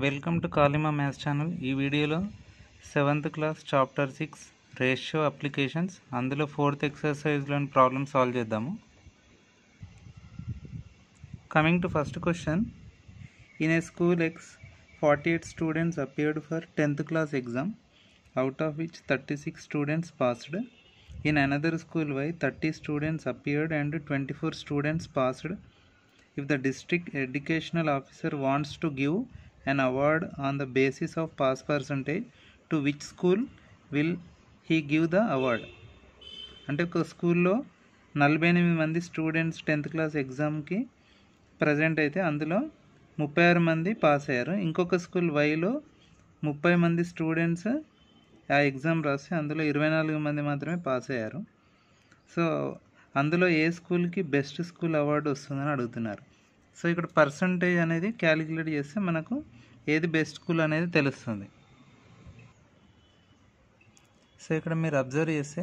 Welcome to Kalima maths channel. ఈ వీడియోలో 7th class chapter 6 ratio applications అందులో 4th ఎక్సర్సైజ్లోని ప్రాబ్లమ్ సాల్వ్ చేద్దాము. Coming to first question, in a school X 48 students appeared for 10th class exam, out of which 36 students passed. In another school Y 30 students appeared and 24 students passed. If the district educational officer wants to give an award on the basis of pass percentage, to which school will he give the award? అంటే ఒక స్కూల్లో 48 మంది students 10th class ఎగ్జామ్కి present అయితే అందులో 36 మంది pass అయ్యారు. ఇంకొక స్కూల్ వైలో 30 మంది స్టూడెంట్స్ ఆ ఎగ్జామ్ రాస్తే అందులో 24 మంది మాత్రమే పాస్ అయ్యారు. సో అందులో ఏ స్కూల్కి బెస్ట్ స్కూల్ అవార్డు వస్తుందని అడుగుతున్నారు. సో ఇక్కడ పర్సంటేజ్ అనేది క్యాలిక్యులేట్ చేస్తే మనకు ఏది బెస్ట్ స్కూల్ అనేది తెలుస్తుంది. సో ఇక్కడ మీరు అబ్జర్వ్ చేస్తే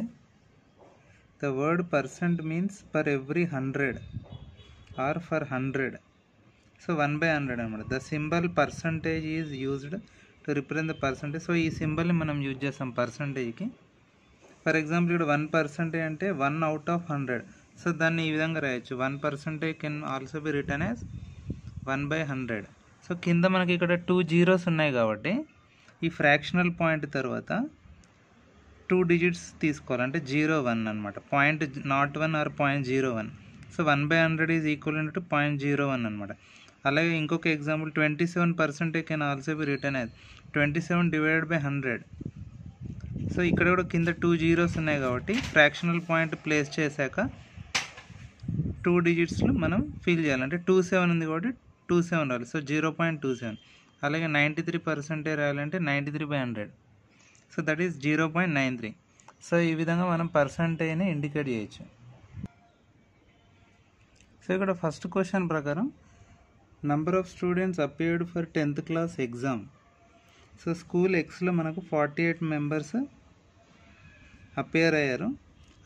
the word percent means per every 100 or for 100. So 1/100 అనమాట. The symbol percentage is used to represent the percentage. So ఈ సింబల్ని మనం యూజ్ చేస్తాం పర్సంటేజ్కి. ఫర్ ఎగ్జాంపుల్ ఇక్కడ 1% అంటే 1 out of 100. సో దాన్ని ఈ విధంగా రాయొచ్చు, 1% can also be written as 1/100. So కింద మనకి ఇక్కడ 2 zeros ఉన్నాయి కాబట్టి ఈ ఫ్రాక్షనల్ పాయింట్ తర్వాత 2 digits తీసుకోవాలి, అంటే 0.1 అనమాట. 0.01 or 0.01. So 1/100 is equal to 0.01 అనమాట. అలాగే ఇంకొక example 27% can also be written as 27 divided by 100. So ఇక్కడ కూడా కింద 2 zeros ఉన్నాయి కాబట్టి ఫ్రాక్షనల్ పాయింట్ ప్లేస్ చేశాక 2 digits మనం ఫిల్ చేయాలి, అంటే 27 ఉంది కాబట్టి 27 రావాలి. సో 0.27. అలాగే 93% రాయాలంటే 93/100. So that is 0.93. సో ఈ విధంగా మనం పర్సంటేజ్ని ఇండికేట్ చేయొచ్చు. సో ఇక్కడ ఫస్ట్ క్వశ్చన్ ప్రకారం number of students appeared for 10th class exam. So school ఎక్స్లో మనకు 48 మెంబర్స్ అపియర్ అయ్యారు,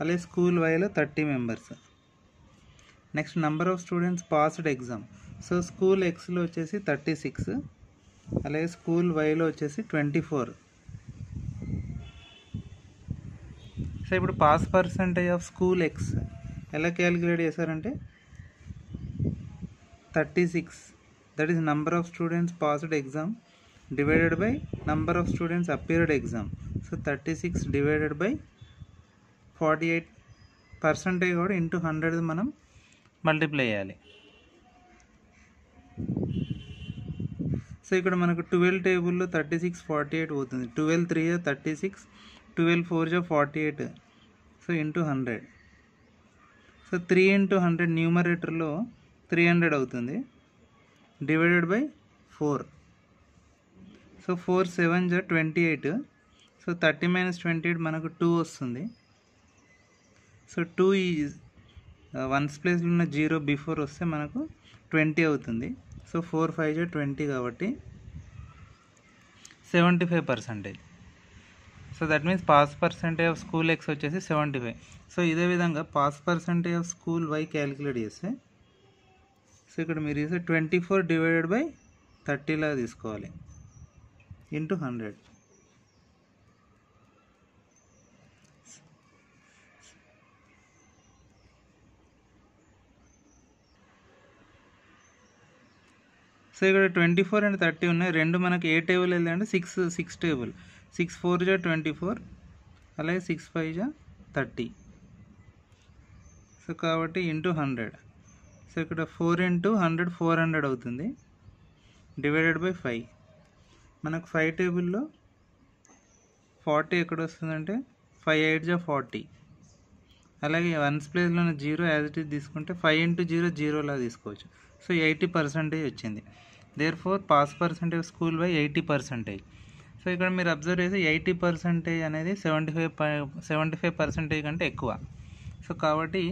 అలాగే స్కూల్ వైలో 30 members. Next number of students passed exam. So school ఎక్స్లో వచ్చేసి 36, అలాగే స్కూల్ వైలో వచ్చేసి 24. సో ఇప్పుడు pass percentage of school X ఎలా క్యాలిక్యులేట్ చేశారంటే 36, that is number of students passed exam divided by number of students appeared exam. So 36 divided by 48 percentage కూడా into 100 మనం multiply చేయాలి. సో ఇక్కడ మనకు 12 టేబుల్లో 36 48 అవుతుంది. 12 3 36, 12 4 48. So into 100. సో 3 into 100 న్యూమరేటర్లో 300 అవుతుంది, డివైడెడ్ బై 4. సో 4 7 28. సో 30 - 28 మనకు 2 వస్తుంది. సో 2 ఈజ్ 1's ప్లేస్లో ఉన్న 0 బిఫోర్ వస్తే మనకు 20 అవుతుంది. సో 4 5 20 కాబట్టి 75%. So that means pass percentage of school X వచ్చేసి 75. సో ఇదే విధంగా pass percentage of school Y calculate చేస్తే, సో ఇక్కడ మీరు చేస్తే 24 డివైడెడ్ బై 30 లా తీసుకోవాలి, ఇంటూ 100. సో ఇక్కడ 24 and 30 ఉన్నాయి. రెండు మనకి ఏ టేబుల్ వెళ్ళాలంటే 6 టేబుల్. 6 4 24, అలాగే 6 5 30. సో కాబట్టి ఇంటూ 100. సో ఇక్కడ 4 into 100 400 అవుతుంది, డివైడెడ్ బై 5. మనకు 5 టేబుల్లో 40 ఎక్కడ వస్తుందంటే 5 8 40. అలాగే 1's ప్లేస్లో ఉన్న 0 యాజ్ ఇట్ ఈజ్ తీసుకుంటే 5 into 0 0 లా తీసుకోవచ్చు. సో 80% వచ్చింది. Therefore pass percentage school Y 80%. So ఇక్కడ మీరు అబ్జర్వ్ చేస్తే 80% అనేది 75% కంటే ఎక్కువ. సో కాబట్టి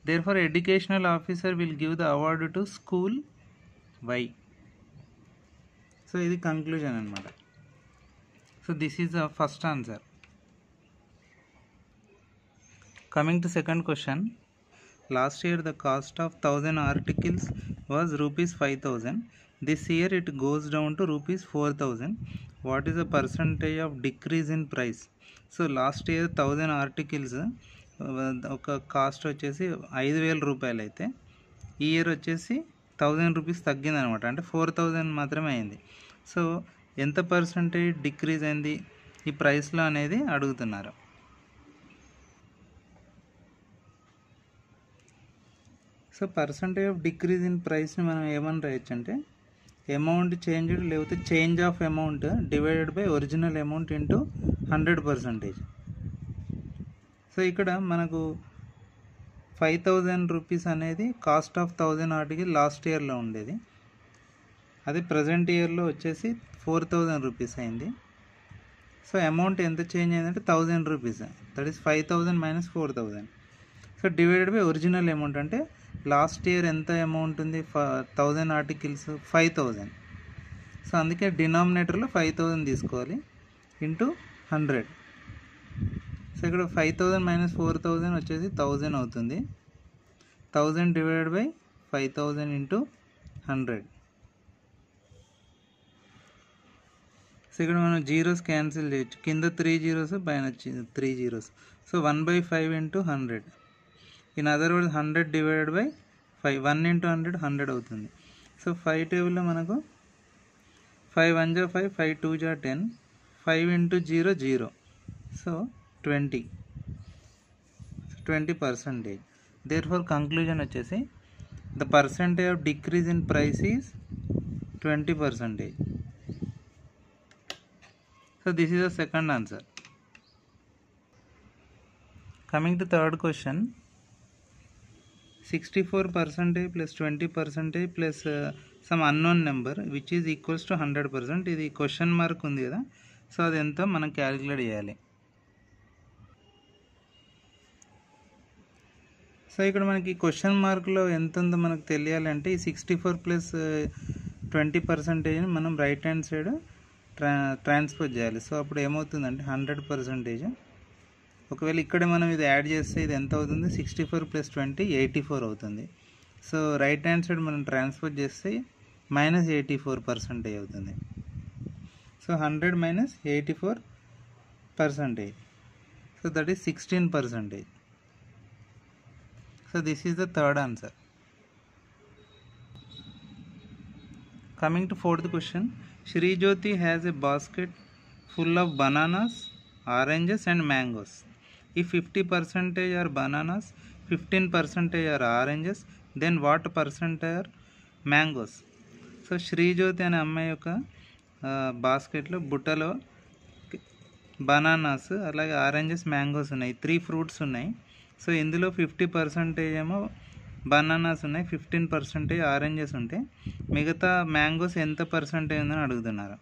therefore educational officer will give the award to school Y. So ఇది కంక్లూజన్ అనమాట. So this is the first answer. Coming to second question, Last year the cost of 1000 articles was rupees 5000. This year it goes down to rupees 4000. What is the percentage of decrease in price? So last year 1000 articles ఒక cost వచ్చేసి 5000 రూపాయలు అయితే ఈ year వచ్చేసి 1000 rupees తగ్గిందనమాట, అంటే 4000 మాత్రమే అయింది. So ఎంత పర్సంటేజ్ డిక్రీజ్ అయింది ఈ ప్రైస్లో అనేది అడుగుతున్నారు. So percentage of decrease in ప్రైస్ని మనం ఏమని రాయొచ్చు అంటే అమౌంట్ చేంజ్డ్ లేకపోతే change of amount divided by original amount into 100%. So ఇక్కడ మనకు 5000 రూపీస్ అనేది కాస్ట్ ఆఫ్ 1000 ఆర్టికల్ లాస్ట్ ఇయర్లో ఉండేది, అది ప్రజెంట్ ఇయర్లో వచ్చేసి 4000 రూపీస్ అయింది. సో అమౌంట్ ఎంత చేంజ్ అయిందంటే 1000 rupees, that is 5000 minus 4000. So divided by original amount అంటే లాస్ట్ ఇయర్ ఎంత అమౌంట్ ఉంది 1000 ఆర్టికల్స్ 5000. సో అందుకే డినామినేటర్లో 5000 తీసుకోవాలి ఇంటూ 100. సో ఇక్కడ 5000 మైనస్ 4000 వచ్చేసి 1000 అవుతుంది. 1000 డివైడెడ్ బై 5000 ఇంటూ 100. సో ఇక్కడ మనం జీరోస్ క్యాన్సిల్ చేయొచ్చు, కింద 3 జీరోస్ పైన 3 zeros. So 1/5 into 100. In other words 100 divided by 5, 1 into 100 100 అవుతుంది. సో 5 టేబుల్లో మనకు 5 1 జా 5, 5 2 జా 10, 5 into 0 0. So 20%. Therefore conclusion వచ్చేసి the percentage of decrease in price is 20%. So this is the second answer. Coming to third question, 64% plus 20% plus some unknown number which is equals to 100%. ఇది question mark ఉంది కదా, so అది ఎంతో మనం calculate చేయాలి. So ఇక్కడ మనకి question మార్క్లో ఎంత ఉందో మనకు తెలియాలంటే ఈ 64 ప్లస్ 20%ని మనం రైట్ హ్యాండ్ సైడ్ ట్రాన్స్ఫర్ చేయాలి. సో అప్పుడు ఏమవుతుందంటే 100%. ఒకవేళ ఇక్కడ మనం ఇది యాడ్ చేస్తే ఇది ఎంత అవుతుంది, 64 ప్లస్ 20 84 అవుతుంది. సో రైట్ హ్యాండ్ సైడ్ మనం ట్రాన్స్ఫర్ చేస్తే మైనస్ 84% అవుతుంది. So 100 minus 84%. So that is 16%. So this is the third answer. Coming to fourth question, Shrijyoti has a basket full of bananas, oranges and mangoes. If 50% are bananas, 15% are oranges, then what percent are mangoes? So Srijyothi అనే అమ్మాయి యొక్క బాస్కెట్లో బుట్టలో bananas అలాగే oranges mangoes ఉన్నాయి, 3 fruits ఉన్నాయి. So ఇందులో 50% ఏమో bananas ఉన్నాయి, 15% ఆరెంజెస్ ఉంటాయి, మిగతా మ్యాంగోస్ ఎంత పర్సెంటేజ్ ఉందని అడుగుతున్నారు.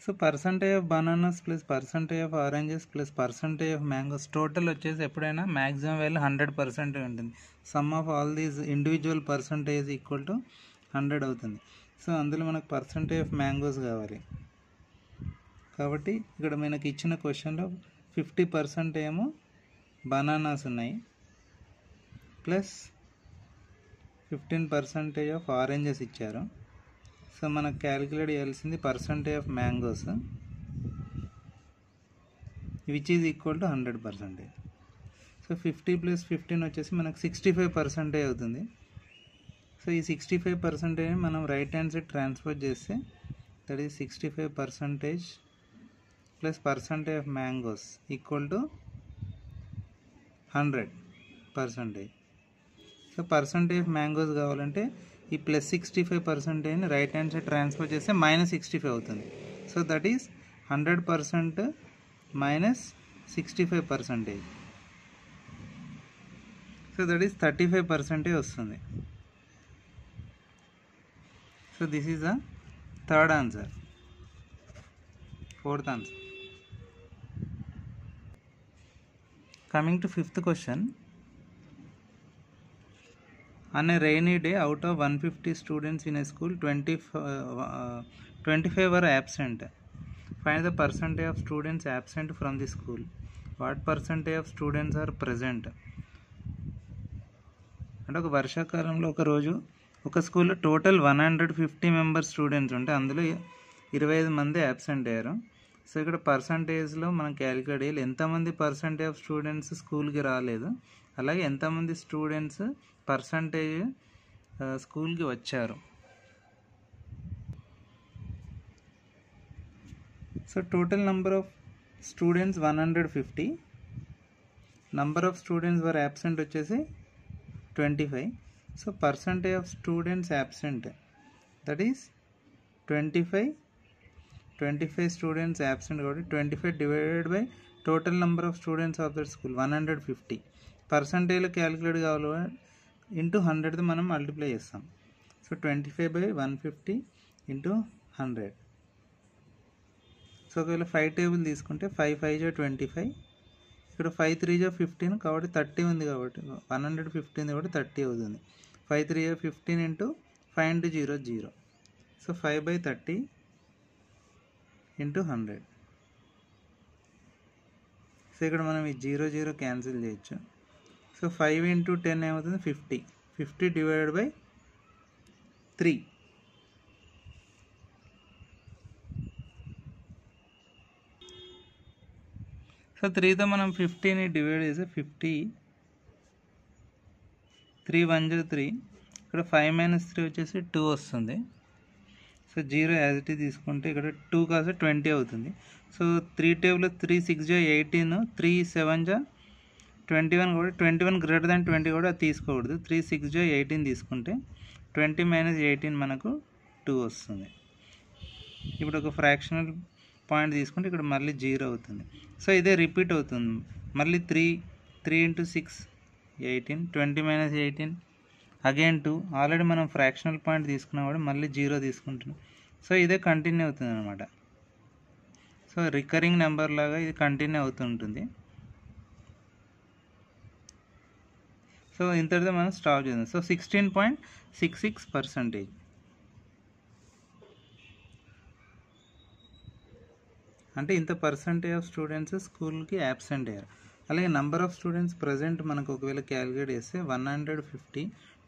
So percentage of bananas plus percentage of oranges plus percentage of mangoes total వచ్చేసి ఎప్పుడైనా మ్యాక్సిమం వాల్యూ 100% ఉంటుంది. Some of all these individual percentage equal to 100 అవుతుంది. సో అందులో మనకు పర్సంటేజ్ ఆఫ్ మ్యాంగోస్ కావాలి. కాబట్టి ఇక్కడ మనకి ఇచ్చిన క్వశ్చన్లో 50% ఏమో బనానాస్ ఉన్నాయి ప్లస్ 15% ఆఫ్ ఆరెంజెస్ ఇచ్చారు. సో మనకు క్యాలిక్యులేట్ చేయాల్సింది percentage of mangoes which is equal to 100%. So 50 plus 15 వచ్చేసి మనకు 65% అవుతుంది. సో ఈ 65% మనం రైట్ హ్యాండ్ సైడ్ ట్రాన్స్ఫర్ చేస్తే that is 65% plus percentage of mangoes equal to 100%. So percentage of mangoes కావాలంటే ఈ ప్లస్ 65%ని రైట్ హ్యాండ్ సైడ్ ట్రాన్స్ఫర్ చేస్తే మైనస్ 65 అవుతుంది. So that is 100% minus 65%. So that is 35% వస్తుంది. So this is the third answer. Fourth answer. Coming to fifth question, on a rainy day out of 150 students in a school 25 were absent. Find the percentage of students absent from the school. What percentage of students are present. అంటే ఒక వర్షాకాలంలో ఒక రోజు ఒక స్కూల్లో total 150 members students ఉంటే అందులో 25 మంది యాబ్సెంట్ అయ్యారు. సో ఇక్కడ పర్సంటేజ్లో మనం క్యాలిక్యులేట్ చేయాలి ఎంతమంది పర్సంటేజ్ ఆఫ్ స్టూడెంట్స్ స్కూల్కి రాలేదు, అలాగే ఎంతమంది స్టూడెంట్స్ పర్సంటేజ్ స్కూల్కి వచ్చారు. So total number of students 150, number of students were absent వచ్చేసి 25. So percentage of students absent that is 25 students absent కాబట్టి 25 divided by total number of students of that school 150. పర్సంటేజ్లో calculate కావాలి into 100తో మనం multiply చేస్తాం. So 25/150 into 100. So ఒకవేళ 5 table తీసుకుంటే 5 5 జా 25, ఇక్కడ 5 3 జా 15 కాబట్టి 30 ఉంది కాబట్టి 150 ఉంది కాబట్టి 30 అవుతుంది. 5 3 జా 15 into 5 into 0 0. So 5/30 into 100. So ఇక్కడ మనం ఈ 0 0 క్యాన్సిల్ చేయొచ్చు. సో 5 ఇంటూ 10 ఏమవుతుంది 50. 50 డివైడెడ్ బై 3. సో 3తో మనం 50ని డివైడ్ చేస్తే 50, 3 1 జా 3, ఇక్కడ 5 - 3 వచ్చేసి 2 వస్తుంది. సో 0 యాజ్ ఇట్ ఈజ్ తీసుకుంటే ఇక్కడ 2 కాస్త 20 అవుతుంది. సో 3 టేబుల్లో 3 6 జా 18, 3 7 జా 21 కూడా 21 గ్రేటర్ దాన్ 20 కూడా అది తీసుకోకూడదు. 3 6 జా 18 తీసుకుంటే 20 - 18 మనకు 2 వస్తుంది. ఇప్పుడు ఒక ఫ్రాక్షనల్ పాయింట్ తీసుకుంటే ఇక్కడ మళ్ళీ 0 అవుతుంది. సో ఇదే రిపీట్ అవుతుంది మళ్ళీ 3 ఇంటూ 6 18, 20 - 18 అగైన్ 2. ఆల్రెడీ మనం ఫ్రాక్షనల్ పాయింట్ తీసుకున్నాం కూడా మళ్ళీ 0 తీసుకుంటున్నాం. సో ఇదే కంటిన్యూ అవుతుంది అనమాట. సో రికరింగ్ నెంబర్ లాగా ఇది కంటిన్యూ అవుతుంటుంది. సో ఇంతటితో మనం స్టాప్ చేద్దాం. సో 16.66%. అంటే ఇంత పర్సంటేజ్ ఆఫ్ స్టూడెంట్స్ స్కూల్కి యాబ్సెంట్ అయ్యారు. అలాగే నెంబర్ ఆఫ్ స్టూడెంట్స్ ప్రజెంట్ మనకు ఒకవేళ క్యాలిక్యులేట్ చేస్తే 150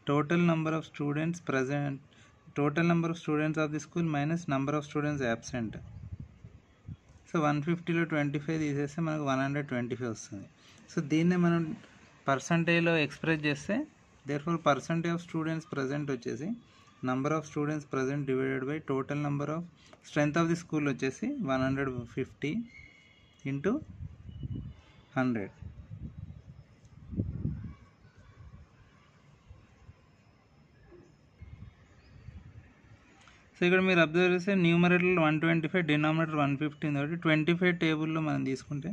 total number of students present, total number of students of the school minus number of students absent. So 150లో 25 తీసేస్తే మనకు 125 వస్తుంది. సో దీన్నే మనం పర్సంటేజ్లో ఎక్స్ప్రెస్ చేస్తే therefore percentage of students present వచ్చేసి number of students present divided by total number of strength of the school వచ్చేసి 150 ఇంటూ 100. సో ఇక్కడ మీరు అబ్జర్వ్ చేస్తే న్యూమరేటర్ 125, డినామినేటర్ 150 కాబట్టి 25 టేబుల్లో మనం తీసుకుంటే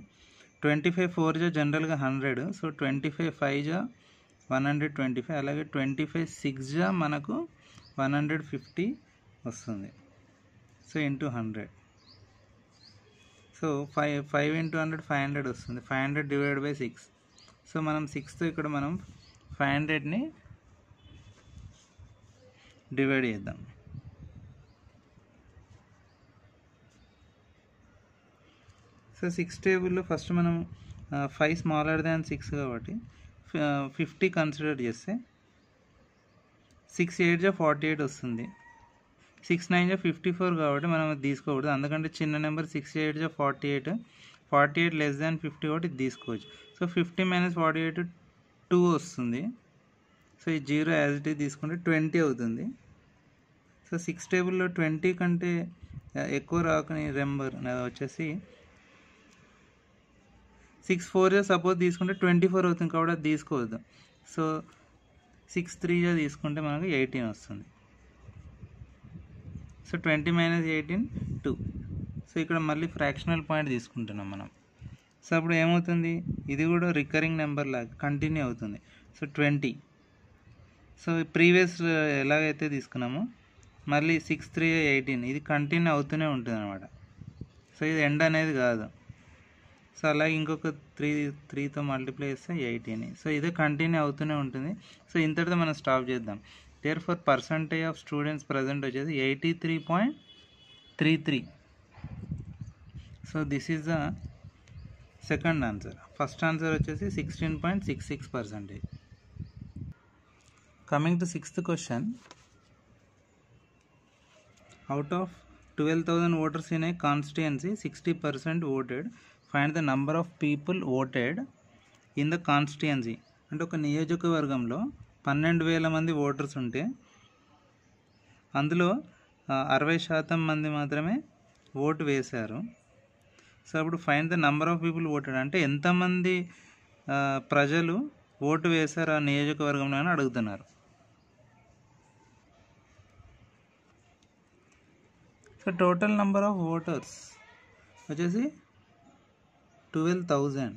25 4 జా జనరల్గా 100. సో 25 5 జా 125, అలాగే 25 6 జా మనకు 150 వస్తుంది. So into 100. సో 5 ఇంటూ 100 500 వస్తుంది. 500 డివైడ్ బై 6. సో మనం 6తో ఇక్కడ మనం 500ని డివైడ్ చేద్దాం. సో 6 టేబుల్లో ఫస్ట్ మనం 5 స్మాలర్ దాన్ 6 కాబట్టి 50 కన్సిడర్ చేస్తే 6 8 జా 48 వస్తుంది. 6 9 జా 54 కాబట్టి మనం అది తీసుకోకూడదు, ఎందుకంటే చిన్న నెంబర్ 6 8 జా 48 లెస్ దాన్ 50 కాబట్టి ఇది తీసుకోవచ్చు. సో 50 - 48 2 వస్తుంది. సో ఈ 0 యాజ్ ఇట్ ఈజ్ తీసుకుంటే 20 అవుతుంది. సో 6 టేబుల్లో 20 కంటే ఎక్కువ రాకని నెంబర్ వచ్చేసి 6 4 జా సపోజ్ తీసుకుంటే 24 అవుతుంది కాబట్టి అది తీసుకోవద్దు. సో 6 3 జా తీసుకుంటే మనకు 18 వస్తుంది. సో 20 - 18 2. సో ఇక్కడ మళ్ళీ ఫ్రాక్షనల్ పాయింట్ తీసుకుంటున్నాం మనం. సో అప్పుడు ఏమవుతుంది, ఇది కూడా రికరింగ్ నెంబర్ లాగా కంటిన్యూ అవుతుంది. సో 20. సో ప్రీవియస్ ఎలాగైతే తీసుకున్నామో మళ్ళీ 6 3 18 ఇది కంటిన్యూ అవుతూనే ఉంటుంది అనమాట. సో ఇది ఎండ్ అనేది కాదు. సో అలాగే ఇంకొక 3తో మల్టిప్లై చేస్తే 18. సో ఇదే కంటిన్యూ అవుతూనే ఉంటుంది. సో ఇంతటితో మనం స్టాప్ చేద్దాం. Therefore percentage of students present వచ్చేసి 83.33. So this is the second answer. First answer వచ్చేసి 16.66%. Coming to sixth question. Out of 12,000 voters in a constituency, 60% voted. Find the number of people voted in the constituency. అంటే ఒక నియోజకవర్గంలో 12,000 మంది voters ఉంటే అందులో 60% మంది మాత్రమే ఓటు వేశారు. సో అప్పుడు find the number of people voted అంటే ఎంతమంది ప్రజలు ఓటు వేశారు ఆ నియోజకవర్గంలో అని అడుగుతున్నారు. So total number of voters వచ్చేసి 12,000.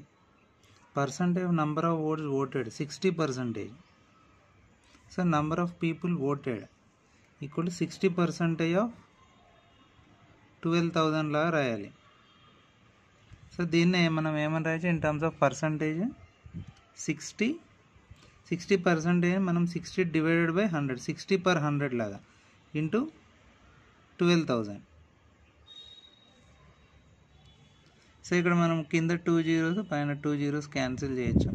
Percentage number of votes voted 60%. So number of people voted equal to 60% of 12,000 లాగా రాయాలి. సో దీన్నే మనం ఏమని రాయచ్చు ఇన్ టర్మ్స్ ఆఫ్ పర్సంటేజ్. 60% మనం 60 డివైడెడ్ బై 100, 60/100 లాగా ఇంటూ 12,000. సో ఇక్కడ మనం కింద 2 zeros పైన 2 zeros క్యాన్సిల్ చేయొచ్చు.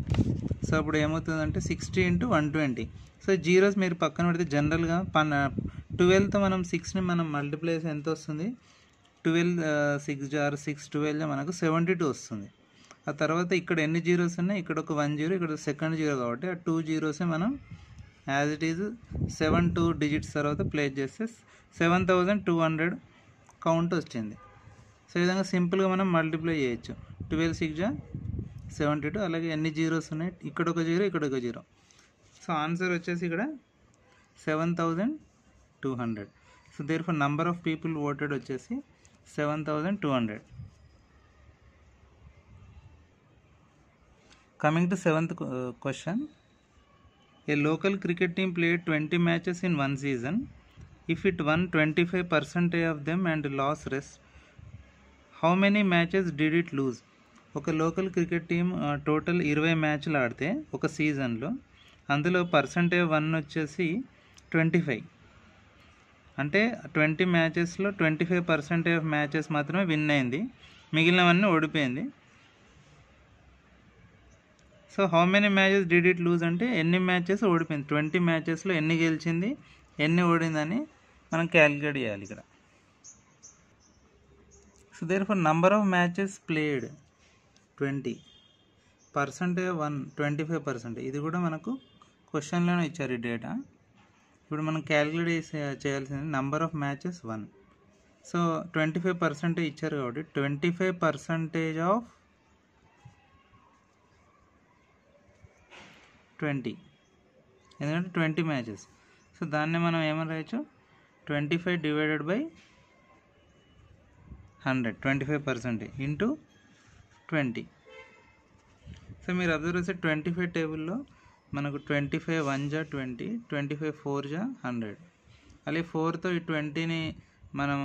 సో అప్పుడు ఏమవుతుందంటే 60 × 120. సో జీరోస్ మీరు పక్కన పెడితే జనరల్గా 12తో మనం 6ని మనం మల్టిప్లై చేసి ఎంత వస్తుంది? 12 6 × 6 12 మనకు 72 వస్తుంది. ఆ తర్వాత ఇక్కడ ఎన్ని జీరోస్ ఉన్నాయి? ఇక్కడ ఒక 1 0, ఇక్కడ సెకండ్ జీరో కాబట్టి ఆ 2 zeros మనం యాజ్ ఇట్ ఈజ్ 7 2 digits తర్వాత ప్లేస్ చేస్తే 7,200 కౌంట్ వచ్చింది. సో ఈ విధంగా సింపుల్గా మనం మల్టిప్లై చేయొచ్చు. 12 6 × 72. అలాగే ఎన్ని జీరోస్ ఉన్నాయి? ఇక్కడ ఒక జీరో, ఇక్కడ ఒక జీరో. సో ఆన్సర్ వచ్చేసి ఇక్కడ 7,200. So therefore number of people voted వచ్చేసి 7,200. Coming to seventh question. A local cricket team played 20 matches in one season. If it won 25% of them and lost rest, how many matches did it lose? ఒక local cricket team total 20 మ్యాచ్లు ఆడితే ఒక సీజన్లో అందులో percentage 1 వచ్చేసి 25. అంటే 20 మ్యాచెస్లో 25% of matches మాత్రమే విన్ అయింది, మిగిలినవన్నీ ఓడిపోయింది. So how many matches did it lose అంటే ఎన్ని మ్యాచెస్ ఓడిపోయింది, 20 మ్యాచెస్లో ఎన్ని గెలిచింది ఎన్ని ఓడిందని మనం క్యాలిక్యులేట్ చేయాలి ఇక్కడ. So therefore number of matches played 20, percentage 1 25%. ఇది కూడా మనకు క్వశ్చన్లోనే ఇచ్చారు ఈ డేటా. ఇప్పుడు మనం క్యాలిక్యులేట్ చేయాల్సింది నంబర్ ఆఫ్ మ్యాచెస్ 1. సో 25% ఇచ్చారు కాబట్టి 25% ఆఫ్ 20, ఎందుకంటే 20 మ్యాచెస్. సో దాన్ని మనం ఏమని రాయొచ్చు? 25 డివైడెడ్ బై 100, 25% ఇంటూ 20. సో మీరు అబ్జర్వ్ చేస్తే 25 టేబుల్లో మనకు 25 1 × 20, 25 4 × 100. అలాగే 4తో ఈ 20ని మనం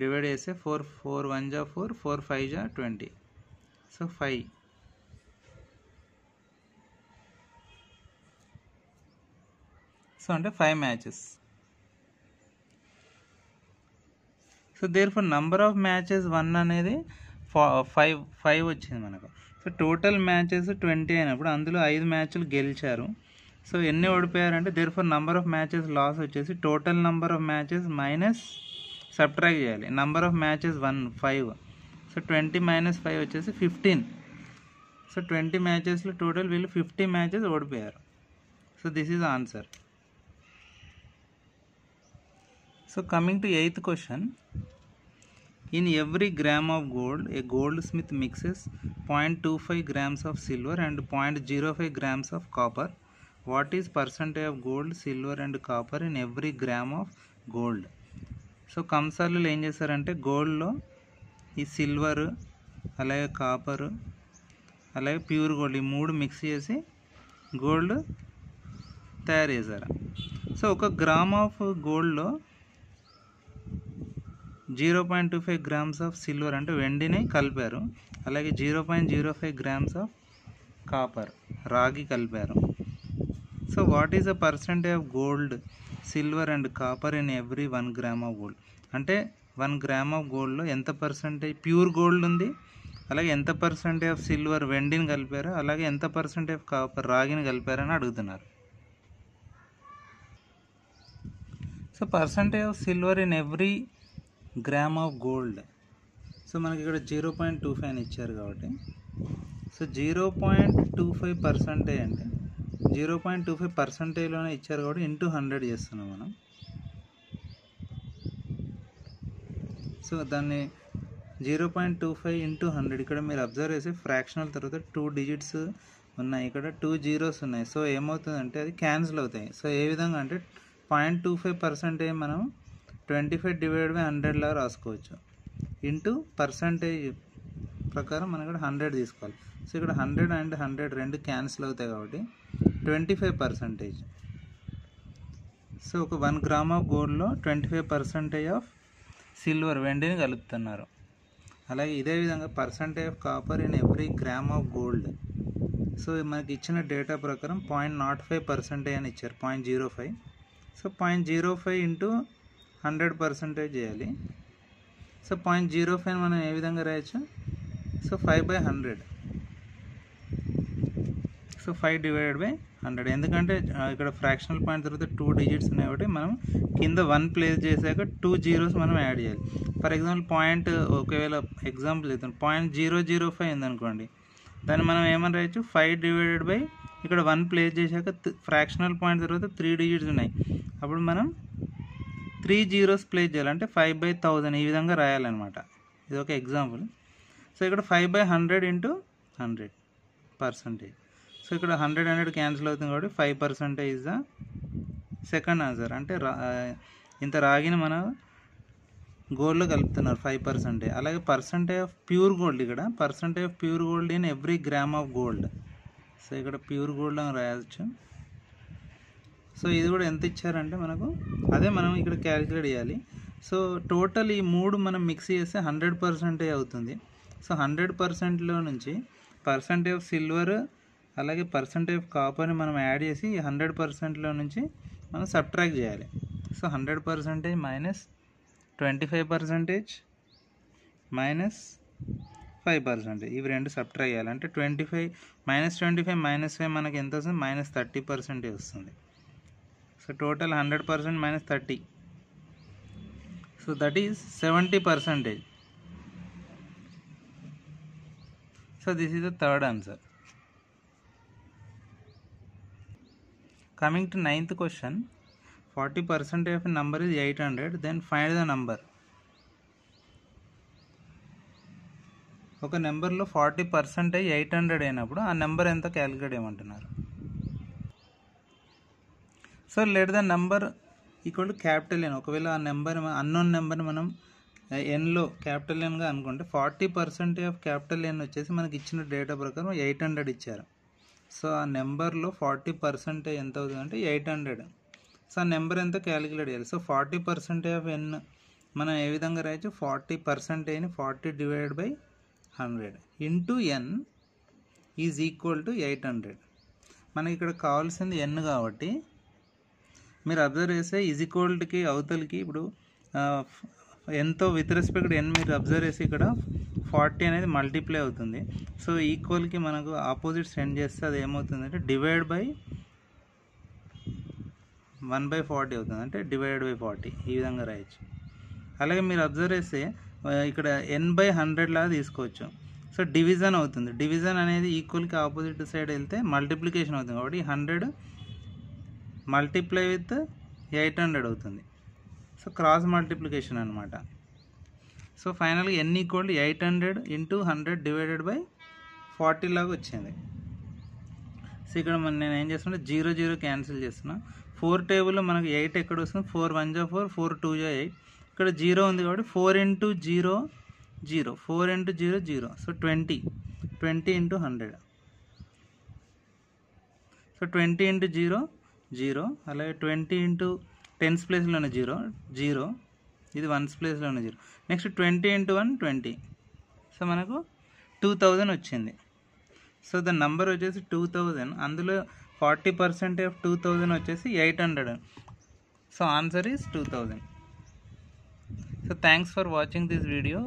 డివైడ్ చేస్తే 4 4 1 × 4, 4 5 × 20. సో 5. సో అంటే 5 matches. So therefore number of matches 1 అనేది 5 వచ్చింది మనకు. సో టోటల్ మ్యాచెస్ 20 అయినప్పుడు అందులో 5 మ్యాచ్లు గెలిచారు. సో ఎన్ని ఓడిపోయారంటే therefore number of matches loss వచ్చేసి total number of matches minus subtract చేయాలి. Number of matches 1 5. సో 20 - 5 వచ్చేసి 15. సో 20 మ్యాచెస్లో టోటల్ వీళ్ళు 50 మ్యాచెస్ ఓడిపోయారు. So this is answer. So coming to 8th question. In every gram of gold, a goldsmith mixes 0.25 grams of silver and 0.05 grams of copper. What is percentage of gold, silver and copper in every gram of gold? So కంసాలు ఏం చేశారంటే గోల్డ్లో ఈ silver అలాగే copper అలాగే pure gold ఈ 3 mix చేసి gold తయారు చేశారు. సో 1 గ్రామ్ ఆఫ్ గోల్డ్లో 0.25 grams ఆఫ్ సిల్వర్ అంటే వెండిని కలిపారు, అలాగే 0.05 grams ఆఫ్ కాపర్ రాగి కలిపారు. So what is the percentage of gold, silver and copper in every 1 gram of gold? అంటే 1 gram ఆఫ్ గోల్డ్లో ఎంత పర్సంటేజ్ ప్యూర్ గోల్డ్ ఉంది, అలాగే ఎంత పర్సెంటేజ్ ఆఫ్ సిల్వర్ వెండిని కలిపారు, అలాగే ఎంత పర్సెంటేజ్ ఆఫ్ కాపర్ రాగిని కలిపారని అడుగుతున్నారు. So percentage of silver in every gram of gold. So మనకి ఇక్కడ 0.25 అని ఇచ్చారు కాబట్టి, సో 0.25% అంటే 0.25%లోనే ఇచ్చారు కాబట్టి ఇంటూ 100 చేస్తున్నాం మనం. సో దాన్ని 0.25 ఇంటూ 100, ఇక్కడ మీరు అబ్జర్వ్ చేసి ఫ్రాక్షనల్ తర్వాత 2 డిజిట్స్ ఉన్నాయి, ఇక్కడ 2 జీరోస్ ఉన్నాయి. సో ఏమవుతుందంటే అది క్యాన్సిల్ అవుతాయి. సో ఏ విధంగా అంటే 0.25% మనం 25/100 లా రాసుకోవచ్చు. ఇంటూ పర్సంటేజ్ ప్రకారం మనం ఇక్కడ 100 తీసుకోవాలి. సో ఇక్కడ 100 అండ్ 100 రెండు క్యాన్సిల్ అవుతాయి కాబట్టి 25%. సో ఒక 1 గ్రామ్ ఆఫ్ గోల్డ్లో 25% ఆఫ్ సిల్వర్ వెండిని కలుపుతున్నారు. అలాగే ఇదే విధంగా percentage of copper in every gram of gold. So మనకి ఇచ్చిన డేటా ప్రకారం 0.05% అని ఇచ్చారు, 0.05. సో 0.05 ఇంటూ 100% చేయాలి. సో 0.05 మనం ఏ విధంగా రాయొచ్చు, సో 5/100. సో 5/100, ఎందుకంటే ఇక్కడ ఫ్రాక్షనల్ పాయింట్ తర్వాత 2 డిజిట్స్ ఉన్నాయి కాబట్టి మనం కింద 1 ప్లేస్ చేశాక 2 జీరోస్ మనం యాడ్ చేయాలి. ఫర్ ఎగ్జాంపుల్ ఒకవేళ ఎగ్జాంపుల్ ఇద్దాం, 0.005 ఉందనుకోండి, దాన్ని మనం ఏమని రాయొచ్చు, 5/ ఇక్కడ 1 ప్లేస్ చేశాక ఫ్రాక్షనల్ పాయింట్ తర్వాత 3 డిజిట్స్ ఉన్నాయి, అప్పుడు మనం 3 జీరోస్ ప్లేస్ చేయాలి, అంటే 5/1000 ఈ విధంగా రాయాలన్నమాట. ఇది ఒక ఎగ్జాంపుల్. సో ఇక్కడ 5/100 ఇంటూ 100%. సో ఇక్కడ 100 క్యాన్సిల్ అవుతుంది కాబట్టి 5% ఈజ్ ద సెకండ్ ఆన్సర్. అంటే ఇంత రాగిని మనం గోల్డ్లో కలుపుతున్నారు 5%. అలాగే పర్సంటేజ్ ఆఫ్ ప్యూర్ గోల్డ్, ఇక్కడ percentage of pure gold in every gram of gold. So ఇక్కడ ప్యూర్ గోల్డ్ అని రాయవచ్చు. సో ఇది కూడా ఎంత ఇచ్చారంటే మనకు అదే మనం ఇక్కడ క్యాలిక్యులేట్ చేయాలి. సో టోటల్ ఈ 3 మనం మిక్స్ చేస్తే 100% అవుతుంది. సో 100%లో నుంచి పర్సంటేజ్ ఆఫ్ సిల్వర్ అలాగే పర్సంటేజ్ ఆఫ్ కాపర్ని మనం యాడ్ చేసి 100%లో నుంచి మనం సబ్ట్రాక్ట్ చేయాలి. సో 100% మైనస్ 25% మైనస్ 5%, ఇవి రెండు సబ్ట్రాక్ట్ చేయాలి. అంటే 25 -25 -5 మనకి ఎంత వస్తుంది, -30% వస్తుంది. So total 100% -30, so that is 70%. So this is the third answer. Coming to 9th question, 40% of a number is 800, then find the number. ఒక నెంబర్లో 40% 800 అయినప్పుడు ఆ నెంబర్ ఎంత క్యాలిక్యులేట్ చేయమంటున్నారు. So let the number equal to capital N. ఒకవేళ ఆ number unknown నెంబర్ని మనం ఎన్లో క్యాపిటల్ ఎన్గా అనుకుంటే 40% ఆఫ్ క్యాపిటల్ ఎన్ వచ్చేసి మనకి ఇచ్చిన డేటా ప్రకారం 800 ఇచ్చారు. సో ఆ నెంబర్లో 40% ఎంత అవుతుంది అంటే 800. సో ఆ నెంబర్ ఎంత క్యాలిక్యులేట్ చేయాలి. సో 40% ఆఫ్ ఎన్ మనం ఏ విధంగా రాయొచ్చు, 40%ని 40/100 into N is equal to 800. మనకి ఇక్కడ కావాల్సింది ఎన్ కాబట్టి మీరు అబ్జర్వ్ చేస్తే ఈజ్ ఈక్వల్కి అవతలకి ఇప్పుడు ఎంతో విత్ రెస్పెక్ట్ ఎన్ మీరు అబ్జర్వ్ చేసి ఇక్కడ 40 అనేది మల్టిప్లై అవుతుంది. సో ఈక్వల్కి మనకు ఆపోజిట్ సెండ్ చేస్తే అది ఏమవుతుందంటే డివైడ్ బై 1/40 అవుతుంది, అంటే డివైడ్ బై 40 ఈ విధంగా రాయొచ్చు. అలాగే మీరు అబ్జర్వ్ చేస్తే ఇక్కడ n/100 లాగా తీసుకోవచ్చు. సో డివిజన్ అవుతుంది. డివిజన్ అనేది ఈక్వల్కి ఆపోజిట్ సైడ్ వెళ్తే మల్టిప్లికేషన్ అవుతుంది కాబట్టి 100 మల్టిప్లై విత్ 800 అవుతుంది. సో క్రాస్ మల్టిప్లికేషన్ అనమాట. సో ఫైనల్గా n equal 800 into 100 divided by 40 లాగా వచ్చింది. సో ఇక్కడ నేను ఏం చేస్తున్నా, 0 0 క్యాన్సిల్ చేస్తున్నా. 4 టేబుల్లో మనకు 8 ఎక్కడ వస్తుంది, 4 1 × 4 4 2 × 8. ఇక్కడ 0 ఉంది కాబట్టి 4 × 0 0, 4 × 0 0. So 20 into 100. సో 20 ఇంటూ 0 0, అలాగే 20 ఇంటూ 10s ప్లేస్లోనే 0 0, ఇది 1s ప్లేస్లోనే 0. Next 20 into 1 20. సో మనకు 2000 వచ్చింది. సో ద నంబర్ వచ్చేసి 2000. అందులో 40% ఆఫ్ 2000 వచ్చేసి 800. So answer is 2000. So thanks for watching this video.